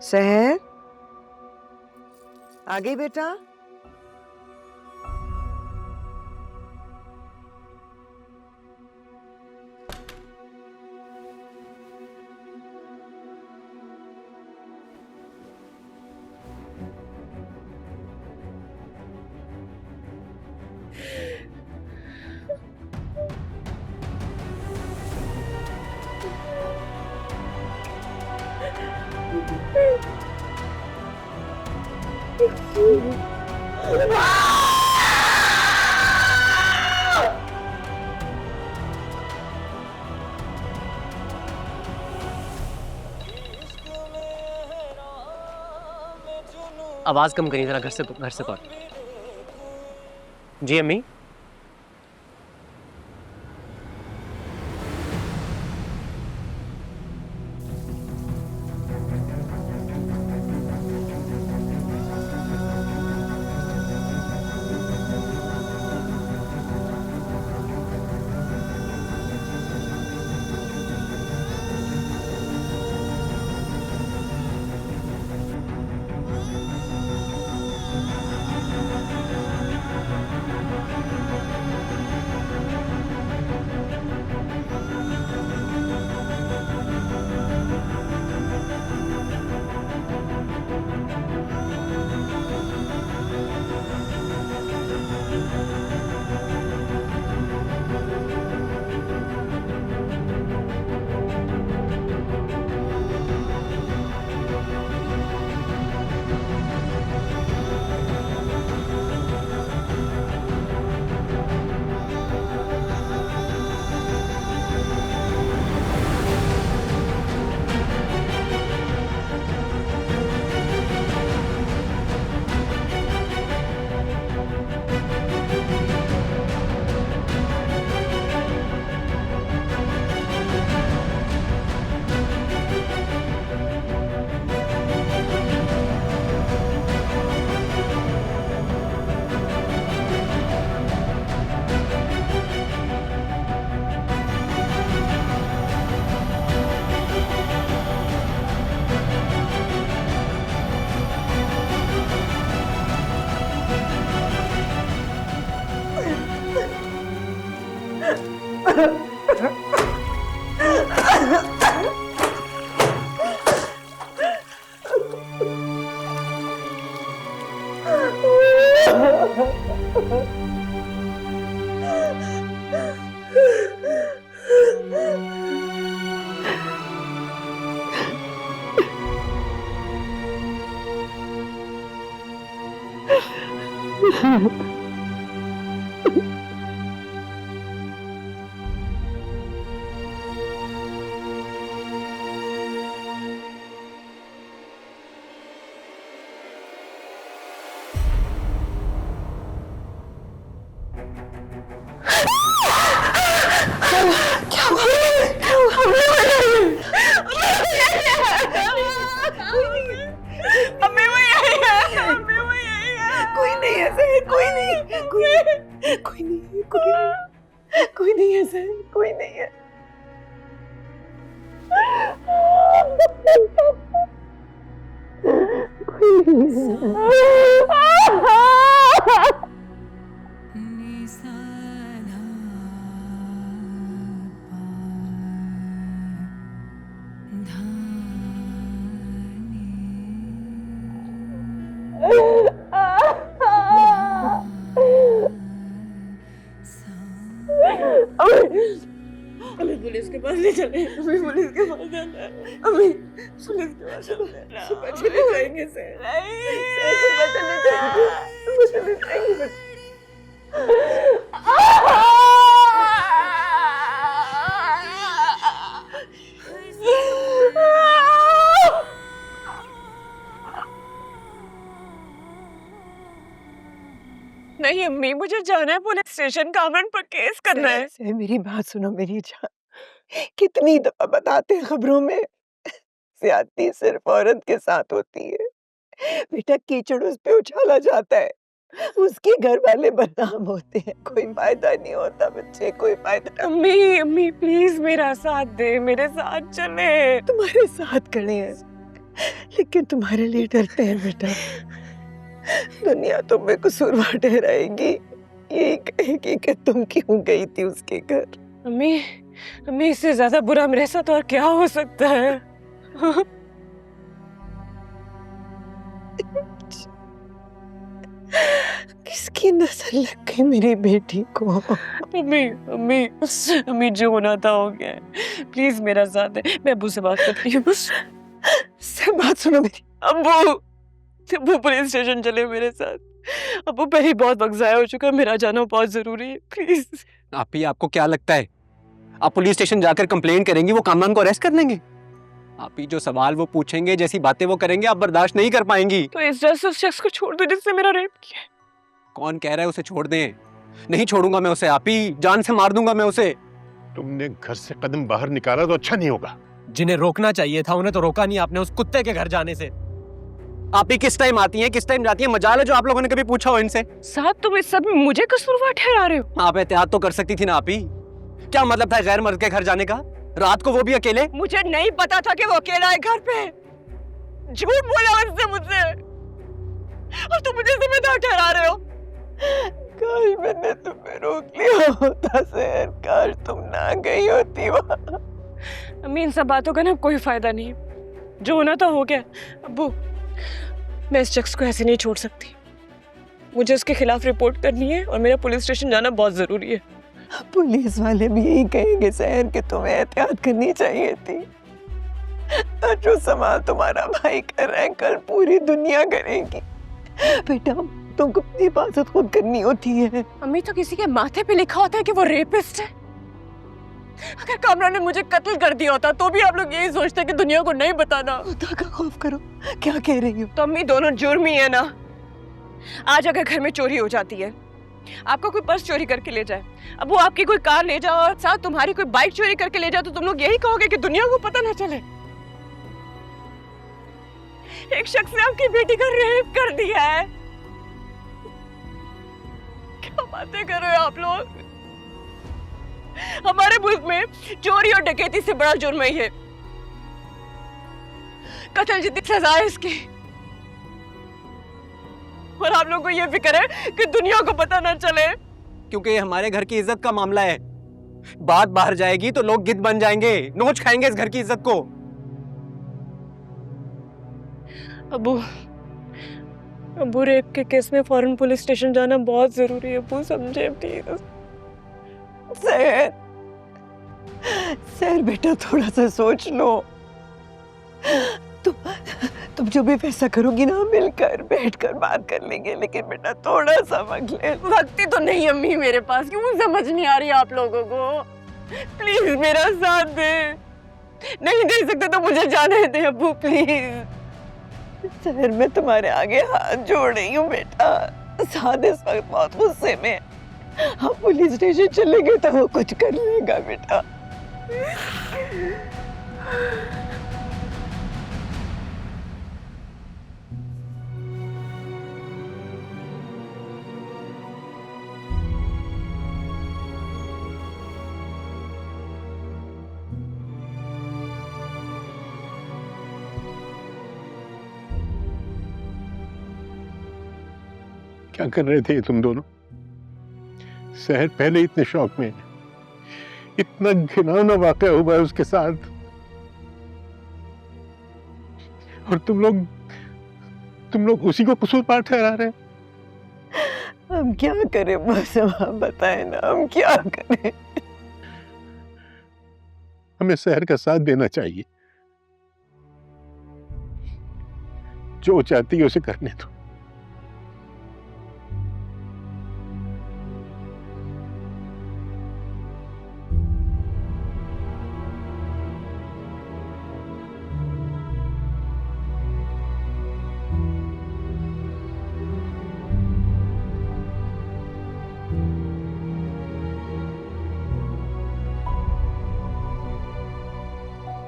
सहर, आ गई बेटा? आवाज कम करिए जरा, घर से कॉल। जी अम्मी। कोई नहीं है सर, कोई नहीं है। हमें पुलिस के पास ले चले, हमें पुलिस के पास जाना है, हमें पुलिस के पास जाना है। सुबह चले जाएंगे सर, सुबह चले जाएंगे। नहीं अम्मी, मुझे जाना है पुलिस स्टेशन, कामरान पर केस करना है। से मेरी बात सुनो मेरी जान, कितनी दफा बताते हैं खबरों में, ज्यादती सिर्फ औरत के साथ होती है। बेटा कीचड़ उस पे उछाला जाता है, उसके घर वाले बदनाम होते हैं, कोई फायदा नहीं होता बच्चे, कोई फायदा। अम्मी अम्मी प्लीज मेरा साथ दे, मेरे साथ चले। तुम्हारे साथ खड़े हैं, लेकिन तुम्हारे लिए डरते हैं बेटा। दुनिया तुम्हें कसूरवार ठहराएगी, यही कहेगी कि तुम क्यों गई थी उसके घर। अम्मी, अम्मी इससे ज्यादा बुरा मेरे साथ और क्या हो सकता है? किसकी नजर लग गई मेरी बेटी को? अम्मी, अम्मी, अम्मी जो होना था हो गया है। प्लीज मेरा साथ दे, मैं अब्बू से बात करती हूँ। सब बात सुनो मेरी। अब्बू, अब्बू पुलिस स्टेशन चले मेरे साथ। अब्बू पहले बहुत वक्त जाया हो चुका है, मेरा जाना बहुत जरूरी है, प्लीज। आप ही, आपको क्या लगता है आप पुलिस स्टेशन जाकर कंप्लेंट करेंगी वो कामरान को अरेस्ट कर लेंगे? आप ही जो सवाल वो पूछेंगे, जैसी बातें वो करेंगे, आप बर्दाश्त नहीं कर पाएंगी। तो इस वजह से उस शख्स को छोड़ दो जिसने मेरा रेप किया। कौन कह रहा है उसे छोड़ दें? नहीं छोड़ूंगा मैं उसे, आप ही, जान से मार दूंगा मैं उसे। तुमने घर से कदम बाहर निकाला तो अच्छा नहीं होगा। जिन्हें रोकना चाहिए था उन्हें तो रोका नहीं आपने उस कुत्ते के घर जाने से। आप ही किस टाइम आती हैं, किस टाइम जाती हैं? मजाल है जो आप लोगों ने कभी पूछा हो इनसे। साथ तुम इस सब में मुझे कसूरवार ठहरा रहे हो? आप एहतियात तो कर सकती थी ना आप ही। क्या मतलब था गैर मर्द के घर जाने का, रात को वो भी अकेले? मुझे नहीं पता था कि वो अकेला है घर पे। झूठ बोला उसने मुझसे और तुम मुझे जिम्मेदार ठहरा रहे हो। काश मैंने तुम्हें रोक लिया होता सहर, काश तुम ना गई होती वहाँ। अम्मी इन सब बातों का ना कोई फायदा नहीं है, जो होना था हो गया। अब्बू, मैं इस शख्स को ऐसे नहीं छोड़ सकती, मुझे उसके खिलाफ रिपोर्ट करनी है और मेरा पुलिस स्टेशन जाना बहुत जरूरी है। पुलिस वाले भी यही कहेंगे सहर कि तुम्हें एहतियात करनी चाहिए थी। और जो सवाल तुम्हारा भाई कर रहा है कल पूरी दुनिया करेगी। बेटा तुमको अपनी हिफाजत खुद करनी होती है। अम्मी तो किसी के माथे पे लिखा होता है कि वो रेपिस्ट है। अगर कामरान ने मुझे कत्ल कर दिया होता तो भी आप लोग यही सोचते कि दुनिया को नहीं बताना। खुदा का खौफ करो, क्या कह रही हो? तो अम्मी दोनों जुर्मी है ना। आज अगर घर में चोरी हो जाती है, आपका कोई पर्स चोरी करके ले जाए, अब वो आपकी कोई कार ले जाओ और साथ तुम्हारी कोई बाइक चोरी करके ले जाओ, तो तुम लोग यही कहोगे कि दुनिया को पता ना चले। एक शख्स ने आपकी बेटी का रेप कर दिया है। क्या बातें कर रहे हो आप लोग? हमारे मुल्क में चोरी और डकैती से बड़ा जुर्म है ये। कत्ल जितनी सजा है इसकी। और आप लोगों को ये फिक्र है कि दुनिया को पता ना चले। क्योंकि ये हमारे घर की इज्जत का मामला है। बात बाहर जाएगी तो लोग गिद्ध बन जाएंगे, नोच खाएंगे इस घर की इज्जत को। अबू, अबू रेप के केस में फौरन पुलिस स्टेशन जाना बहुत जरूरी है। अबू समझे प्लीज। सहर, सहर बेटा थोड़ा सा सोच लो। तुम जो भी फैसला करोगी ना मिलकर बैठकर बात कर लेंगे, लेकिन बेटा थोड़ा सा वक्त ले। वक्त ही तो नहीं अम्मी मेरे पास, क्यों समझ नहीं आ रही आप लोगों को? प्लीज मेरा साथ दे। नहीं दे सकते तो मुझे जाने दे अबू प्लीज। सहर मैं तुम्हारे आगे हाथ जोड़ रही हूँ बेटा। साद इस वक्त बहुत गुस्से में, हम पुलिस स्टेशन चलेंगे तो वो कुछ कर लेगा बेटा। क्या कर रहे थे तुम दोनों? सहर पहले इतने शौक में, इतना घिनौना वाकया हुआ है उसके साथ, और तुम लोग उसी को कसूरवार ठहरा रहे हैं। हम क्या करें बस, आप बताएं ना हम क्या करें? हमें सहर का साथ देना चाहिए, जो चाहती है उसे करने दो।